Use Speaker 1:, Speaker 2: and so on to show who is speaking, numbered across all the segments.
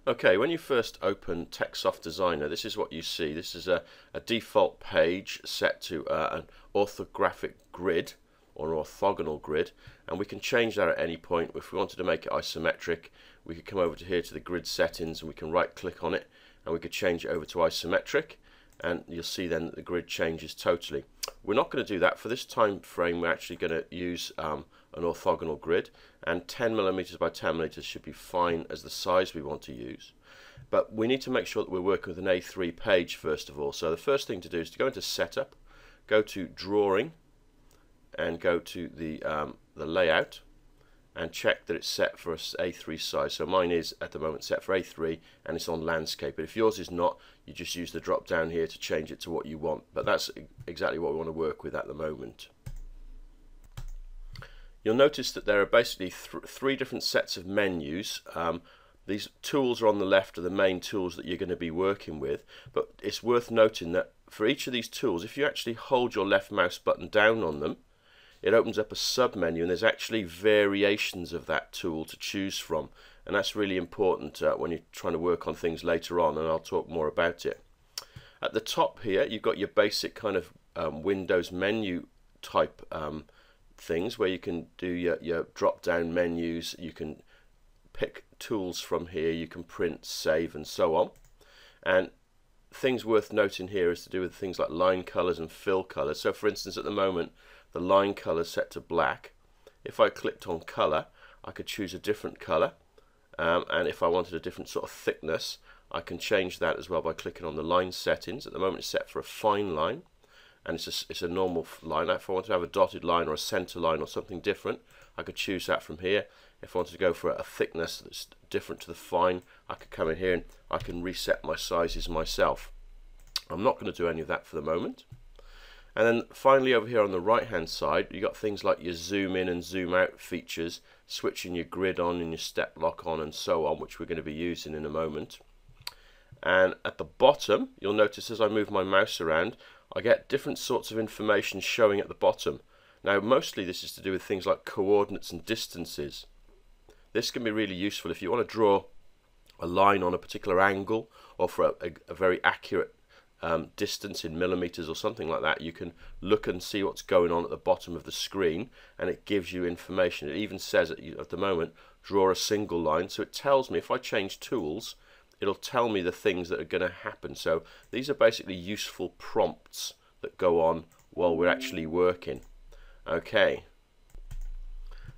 Speaker 1: Okay, when you first open Techsoft Designer, this is what you see. This is a default page set to an orthographic grid or an orthogonal grid, and we can change that at any point. If we wanted to make it isometric, we could come over to here to the grid settings and we can right click on it and we could change it over to isometric, and you'll see then that the grid changes totally. We're not going to do that for this time frame. We're actually going to use an orthogonal grid, and 10mm by 10mm should be fine as the size we want to use. But we need to make sure that we're working with an A3 page first of all. So the first thing to do is to go into Setup, go to Drawing, and go to the layout, and check that it's set for A3 size. So mine is at the moment set for A3 and it's on landscape, but if yours is not, you just use the drop down here to change it to what you want. But that's exactly what we want to work with at the moment. You'll notice that there are basically three different sets of menus. These tools are on the left are the main tools that you're going to be working with, but it's worth noting that for each of these tools, if you actually hold your left mouse button down on them, it opens up a sub menu, and there's actually variations of that tool to choose from, and that's really important when you're trying to work on things later on, and I'll talk more about it. At the top here you've got your basic kind of Windows menu type things where you can do your drop down menus, you can pick tools from here, you can print, save and so on. And things worth noting here is to do with things like line colors and fill colors. So for instance, at the moment the line color is set to black. If I clicked on color, I could choose a different color, and if I wanted a different sort of thickness, I can change that as well by clicking on the line settings. At the moment it's set for a fine line, and it's a normal line. If I wanted to have a dotted line or a center line or something different, I could choose that from here. If I wanted to go for a thickness that's different to the fine, I could come in here and I can reset my sizes myself. I'm not going to do any of that for the moment. And then finally over here on the right hand side, you've got things like your zoom in and zoom out features, switching your grid on and your step lock on and so on, which we're going to be using in a moment. And at the bottom, you'll notice as I move my mouse around, I get different sorts of information showing at the bottom. Now mostly this is to do with things like coordinates and distances. This can be really useful if you want to draw a line on a particular angle, or for a very accurate distance in millimeters or something like that. You can look and see what's going on at the bottom of the screen, and it gives you information. It even says at the moment, draw a single line, so it tells me if I change tools, it'll tell me the things that are going to happen. So these are basically useful prompts that go on while we're actually working. Okay,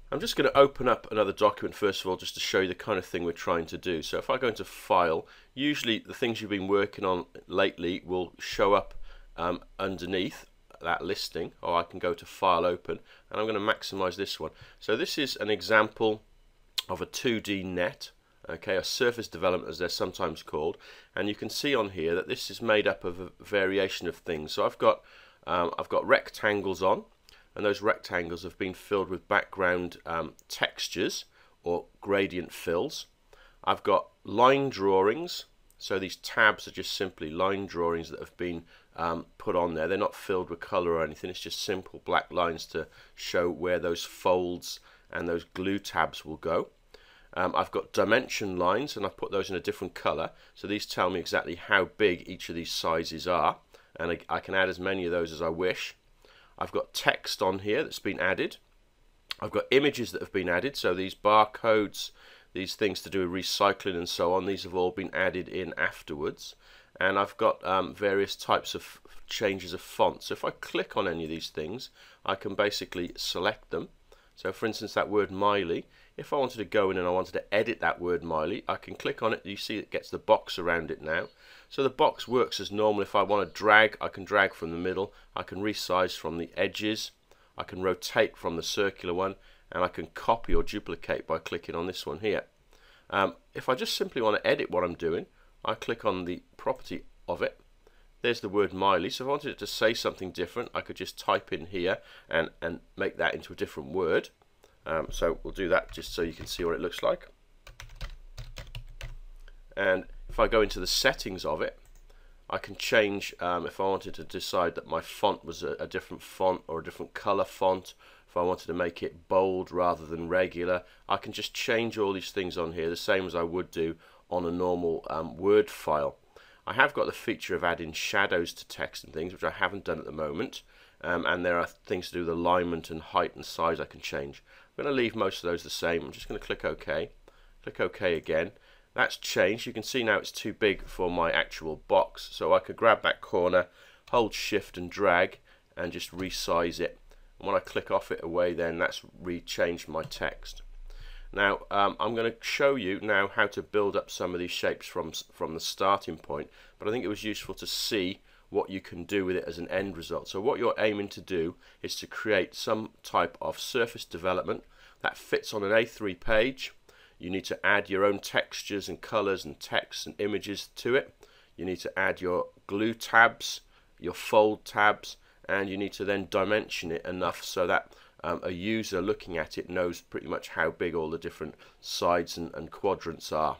Speaker 1: I'm just going to open up another document first of all, just to show you the kind of thing we're trying to do. So if I go into File, usually the things you've been working on lately will show up underneath that listing, or I can go to File, Open, and I'm going to maximize this one. So this is an example of a 2D net, okay, a surface development as they're sometimes called, and you can see on here that this is made up of a variation of things. So I've got rectangles on, and those rectangles have been filled with background textures or gradient fills. I've got line drawings, so these tabs are just simply line drawings that have been put on there. They're not filled with color or anything, it's just simple black lines to show where those folds and those glue tabs will go. I've got dimension lines, and I've put those in a different color, so these tell me exactly how big each of these sizes are, and I can add as many of those as I wish. I've got text on here that's been added. I've got images that have been added, so these barcodes, these things to do with recycling and so on, these have all been added in afterwards. And I've got various types of changes of font. So if I click on any of these things, I can basically select them. So for instance, that word Miley, if I wanted to go in and I wanted to edit that word Miley, I can click on it. You see it gets the box around it now. So the box works as normal. If I want to drag, I can drag from the middle, I can resize from the edges, I can rotate from the circular one, and I can copy or duplicate by clicking on this one here. If I just simply want to edit what I'm doing, I click on the property of it. There's the word Miley. So if I wanted it to say something different, I could just type in here and make that into a different word. So we'll do that just so you can see what it looks like. And if I go into the settings of it, I can change if I wanted to decide that my font was a different font or a different color font. If I wanted to make it bold rather than regular, I can just change all these things on here the same as I would do on a normal Word file. I have got the feature of adding shadows to text and things, which I haven't done at the moment, and there are things to do with alignment and height and size I can change. I'm going to leave most of those the same. I'm just going to click OK. Click OK again. That's changed. You can see now it's too big for my actual box, so I could grab that corner, hold shift and drag and just resize it. And when I click off it away, then that's re-changed my text. Now I'm going to show you now how to build up some of these shapes from the starting point, but I think it was useful to see what you can do with it as an end result. So what you're aiming to do is to create some type of surface development that fits on an A3 page. You need to add your own textures and colors and text and images to it. You need to add your glue tabs, your fold tabs, and you need to then dimension it enough so that a user looking at it knows pretty much how big all the different sides and quadrants are.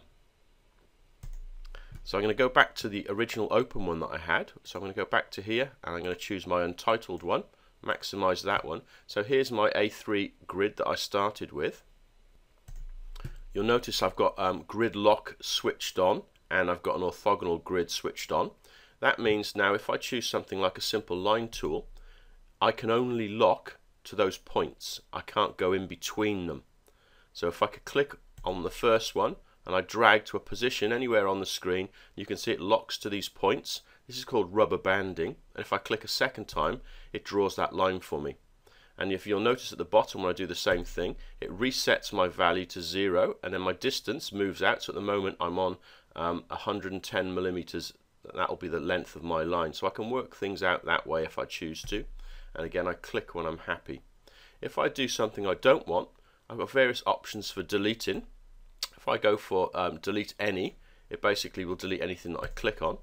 Speaker 1: So I'm going to go back to the original open one that I had. So I'm going to go back to here and I'm going to choose my untitled one, maximize that one. So here's my A3 grid that I started with. You'll notice I've got grid lock switched on and I've got an orthogonal grid switched on. That means now if I choose something like a simple line tool, I can only lock to those points. I can't go in between them. So if I could click on the first one and I drag to a position anywhere on the screen, you can see it locks to these points. This is called rubber banding, and if I click a second time, it draws that line for me. And if you'll notice at the bottom when I do the same thing, it resets my value to 0, and then my distance moves out. So at the moment I'm on 110 millimeters. That will be the length of my line. So I can work things out that way if I choose to. And again, I click when I'm happy. If I do something I don't want, I've got various options for deleting. If I go for delete any, it basically will delete anything that I click on.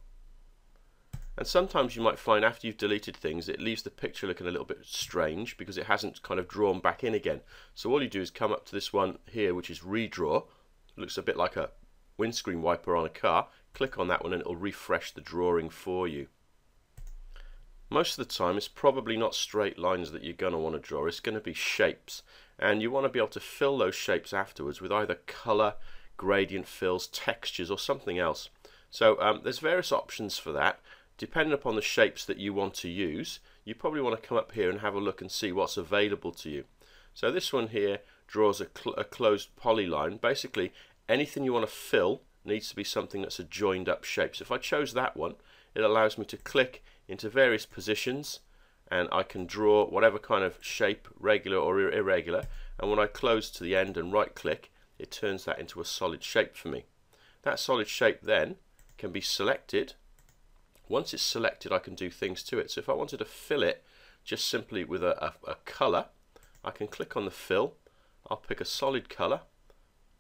Speaker 1: And sometimes you might find after you've deleted things, it leaves the picture looking a little bit strange because it hasn't kind of drawn back in again. So all you do is come up to this one here, which is redraw. It looks a bit like a windscreen wiper on a car. Click on that one and it will refresh the drawing for you. Most of the time it's probably not straight lines that you're going to want to draw, it's going to be shapes. And you want to be able to fill those shapes afterwards with either colour, gradient fills, textures or something else. So there's various options for that. Depending upon the shapes that you want to use, you probably want to come up here and have a look and see what's available to you. So this one here draws a closed polyline. Basically anything you want to fill needs to be something that's a joined up shape. So if I chose that one, it allows me to click into various positions and I can draw whatever kind of shape, regular or irregular, and when I close to the end and right click, it turns that into a solid shape for me. That solid shape then can be selected. Once it's selected, I can do things to it. So if I wanted to fill it just simply with a colour, I can click on the fill. I'll pick a solid colour.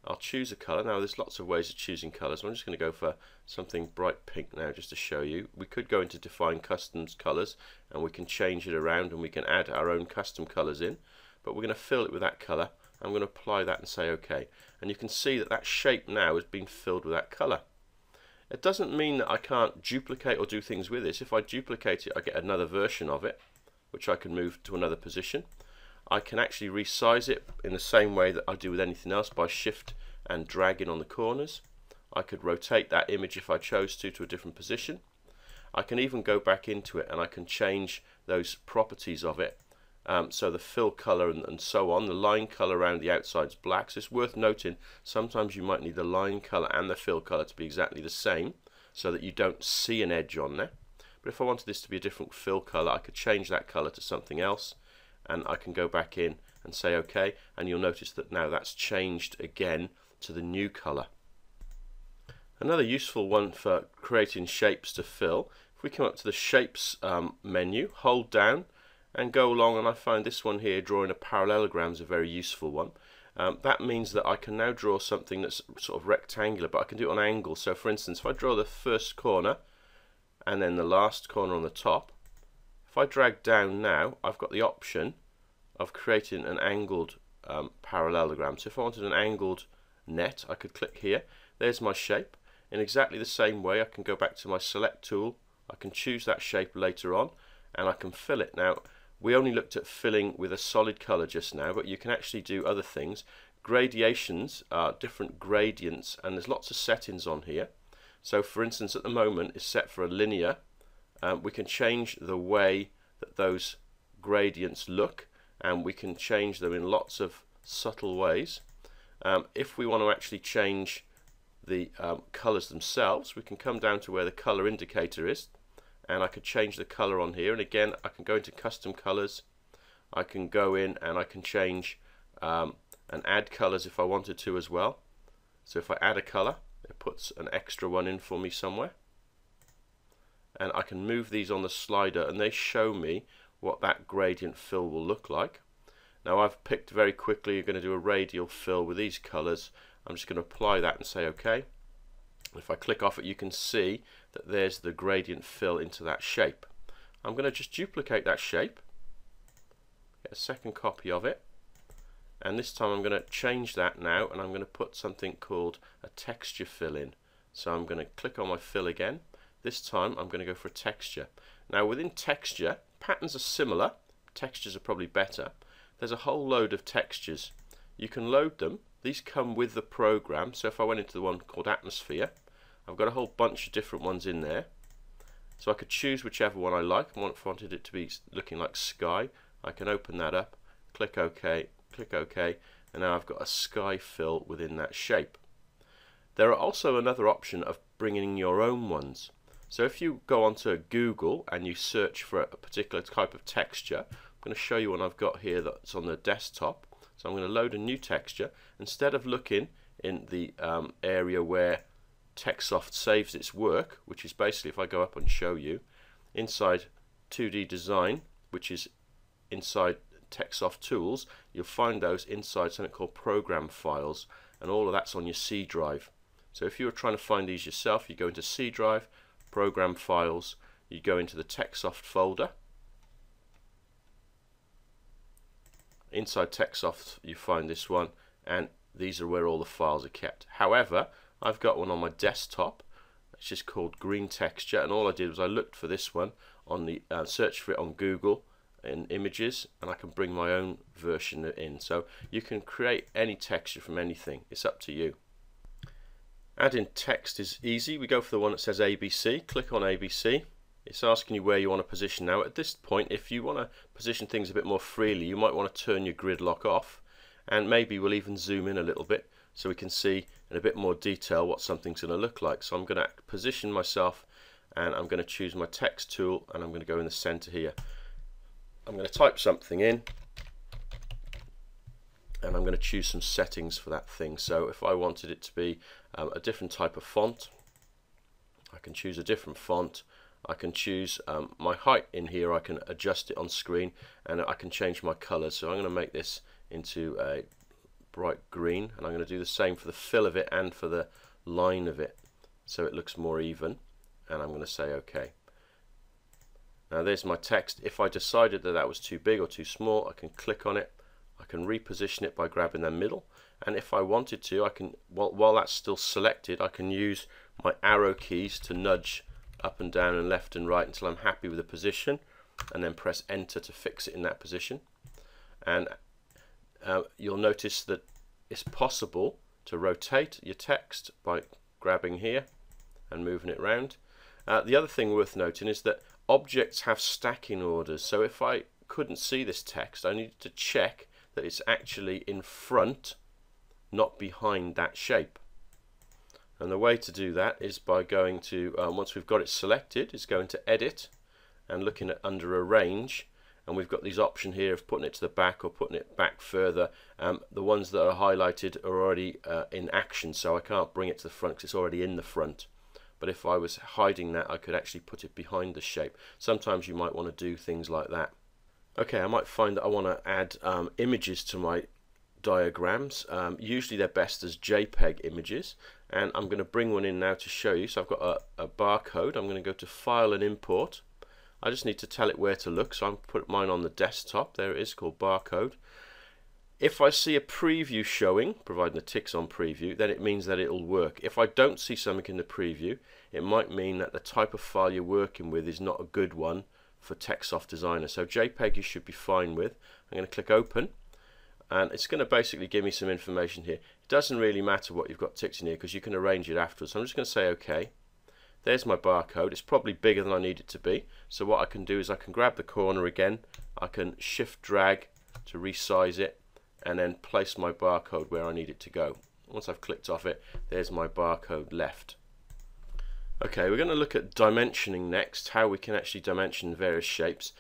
Speaker 1: I'll choose a colour. Now there's lots of ways of choosing colours. I'm just going to go for something bright pink now just to show you. We could go into define customs colours and we can change it around and we can add our own custom colours in. But we're going to fill it with that colour. I'm going to apply that and say OK. And you can see that that shape now has been filled with that colour. It doesn't mean that I can't duplicate or do things with this. If I duplicate it, I get another version of it, which I can move to another position. I can actually resize it in the same way that I do with anything else by shift and dragging on the corners. I could rotate that image if I chose to a different position. I can even go back into it and I can change those properties of it. So the fill color and so on. The line color around the outside is black. So it's worth noting sometimes you might need the line color and the fill color to be exactly the same so that you don't see an edge on there. But if I wanted this to be a different fill color, I could change that color to something else and I can go back in and say OK, and you'll notice that now that's changed again to the new color. Another useful one for creating shapes to fill, if we come up to the shapes menu, hold down and go along, and I find this one here, drawing a parallelogram, is a very useful one. That means that I can now draw something that's sort of rectangular, but I can do it on angles. So for instance, if I draw the first corner and then the last corner on the top, if I drag down now, I've got the option of creating an angled parallelogram. So if I wanted an angled net, I could click here. There's my shape. In exactly the same way, I can go back to my select tool. I can choose that shape later on and I can fill it. Now, we only looked at filling with a solid color just now, but you can actually do other things. gradations are different gradients, and there's lots of settings on here. So for instance, at the moment it's set for a linear. We can change the way that those gradients look, and we can change them in lots of subtle ways. If we want to actually change the colors themselves, we can come down to where the color indicator is, and I could change the color on here. And again, I can go into custom colors. I can go in and I can change and add colors if I wanted to as well. So if I add a color, it puts an extra one in for me somewhere, and I can move these on the slider and they show me what that gradient fill will look like. Now I've picked very quickly, you're going to do a radial fill with these colors. I'm just going to apply that and say OK. If I click off it, you can see that there's the gradient fill into that shape. I'm going to just duplicate that shape, get a second copy of it, and this time I'm going to change that now, and I'm going to put something called a texture fill in. So I'm going to click on my fill again. This time I'm going to go for a texture. Now within texture, patterns are similar, textures are probably better. There's a whole load of textures. You can load them. These come with the program. So if I went into the one called atmosphere, I've got a whole bunch of different ones in there. So I could choose whichever one I like. I wanted it to be looking like sky. I can open that up, click OK, and now I've got a sky fill within that shape. There are also another option of bringing your own ones. So if you go onto Google and you search for a particular type of texture, I'm going to show you one I've got here that's on the desktop. So I'm going to load a new texture. Instead of looking in the area where Techsoft saves its work, which is basically, if I go up and show you, inside 2D design, which is inside Techsoft tools, you'll find those inside something called program files, and all of that's on your C drive. So if you were trying to find these yourself, you go into C drive, program files, you go into the Techsoft folder. Inside Techsoft you find this one, and these are where all the files are kept. However, I've got one on my desktop. It's just called green texture, and all I did was I looked for this one on the search for it on Google in images, and I can bring my own version in. So you can create any texture from anything. It's up to you. Adding text is easy. We go for the one that says ABC. Click on ABC. It's asking you where you want to position. Now at this point, if you want to position things a bit more freely, you might want to turn your grid lock off, and maybe we'll even zoom in a little bit so we can see in a bit more detail what something's going to look like. So I'm going to position myself, and I'm going to choose my text tool, and I'm going to go in the center here. I'm going to type something in, and I'm going to choose some settings for that thing. So if I wanted it to be a different type of font, I can choose a different font. I can choose my height in here. I can adjust it on screen, and I can change my colors. So I'm going to make this into a bright green, and I'm going to do the same for the fill of it and for the line of it, so it looks more even, and I'm going to say OK. Now there's my text. If I decided that that was too big or too small, I can click on it. I can reposition it by grabbing the middle, and if I wanted to, I can, while that's still selected, I can use my arrow keys to nudge up and down and left and right until I'm happy with the position, and then press enter to fix it in that position. And you'll notice that it's possible to rotate your text by grabbing here and moving it around. The other thing worth noting is that objects have stacking orders, so if I couldn't see this text, I needed to check that it's actually in front, not behind that shape. And the way to do that is by going to, once we've got it selected, is going to edit and looking at under arrange, and we've got these options here of putting it to the back or putting it back further. The ones that are highlighted are already in action, so I can't bring it to the front because it's already in the front. But if I was hiding that, I could actually put it behind the shape. Sometimes you might want to do things like that. Okay, I might find that I want to add images to my diagrams. Usually they're best as JPEG images, and I'm going to bring one in now to show you. So I've got a barcode. I'm going to go to File and Import. I just need to tell it where to look, so I'm put mine on the desktop. There it is, called barcode. If I see a preview showing, providing the tick's on preview, then it means that it'll work. If I don't see something in the preview, it might mean that the type of file you're working with is not a good one for Techsoft Designer. So JPEG you should be fine with. I'm going to click open. and it's going to basically give me some information here. It doesn't really matter what you've got ticked in here because you can arrange it afterwards. So I'm just going to say OK. There's my barcode. It's probably bigger than I need it to be, so what I can do is I can grab the corner again, I can shift drag to resize it, and then place my barcode where I need it to go. Once I've clicked off it, there's my barcode left. Okay, we're going to look at dimensioning next, how we can actually dimension various shapes.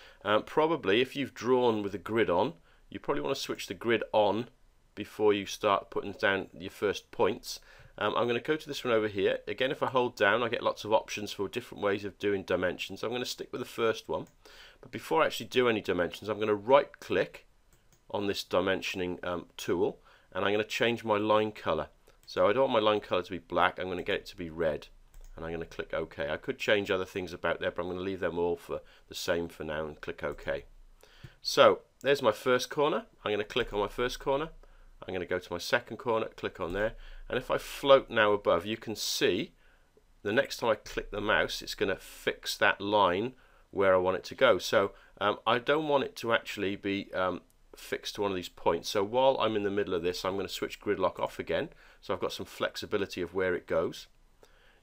Speaker 1: Probably if you've drawn with a grid on, you probably want to switch the grid on before you start putting down your first points. I'm going to go to this one over here. Again, if I hold down, I get lots of options for different ways of doing dimensions. I'm going to stick with the first one. But before I actually do any dimensions, I'm going to right click on this dimensioning tool, and I'm going to change my line color. So I don't want my line color to be black, I'm going to get it to be red. And I'm going to click OK. I could change other things about there, but I'm going to leave them all for the same for now and click OK. So there's my first corner. I'm going to click on my first corner. I'm going to go to my second corner, click on there, and if I float now above, you can see the next time I click the mouse, it's going to fix that line where I want it to go. So I don't want it to actually be fixed to one of these points. So while I'm in the middle of this, I'm going to switch grid lock off again, so I've got some flexibility of where it goes.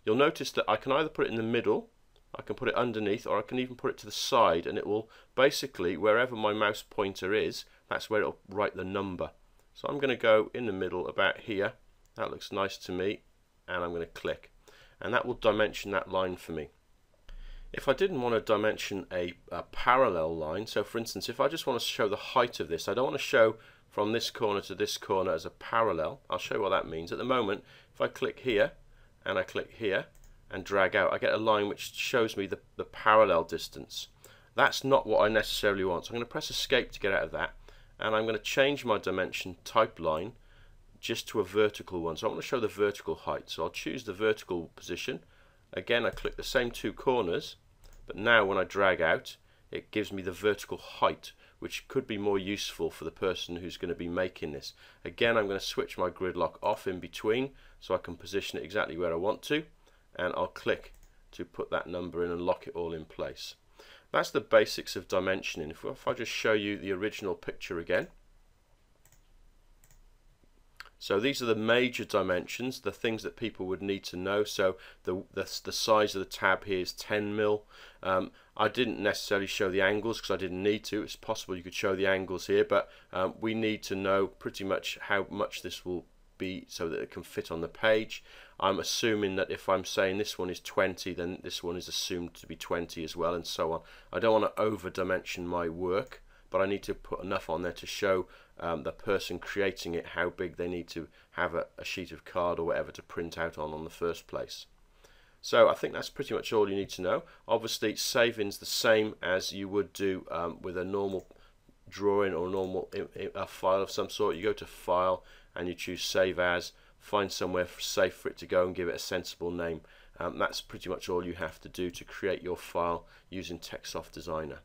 Speaker 1: You'll notice that I can either put it in the middle, I can put it underneath, or I can even put it to the side, and it will basically, wherever my mouse pointer is, that's where it'll write the number. So I'm going to go in the middle about here. That looks nice to me, and I'm going to click, and that will dimension that line for me. If I didn't want to dimension a parallel line, so for instance, if I just want to show the height of this, I don't want to show from this corner to this corner as a parallel. I'll show you what that means. At the moment, if I click here and I click here and drag out, I get a line which shows me the parallel distance. That's not what I necessarily want, so I'm going to press escape to get out of that, and I'm going to change my dimension type line just to a vertical one. So I want to show the vertical height, so I'll choose the vertical position. Again, I click the same two corners, but now when I drag out, it gives me the vertical height, which could be more useful for the person who's going to be making this. Again, I'm going to switch my grid lock off in between so I can position it exactly where I want to, and I'll click to put that number in and lock it all in place. That's the basics of dimensioning. If I just show you the original picture again. So these are the major dimensions, the things that people would need to know. So the size of the tab here is 10 mil. I didn't necessarily show the angles because I didn't need to. It's possible you could show the angles here, but we need to know pretty much how much this will be so that it can fit on the page. I'm assuming that if I'm saying this one is 20, then this one is assumed to be 20 as well, and so on. I don't want to over dimension my work, but I need to put enough on there to show the person creating it how big they need to have a sheet of card or whatever to print out on the first place. So I think that's pretty much all you need to know. Obviously, saving's the same as you would do with a normal drawing or normal file of some sort. You go to File and you choose Save As, find somewhere safe for it to go and give it a sensible name. That's pretty much all you have to do to create your file using Techsoft Designer.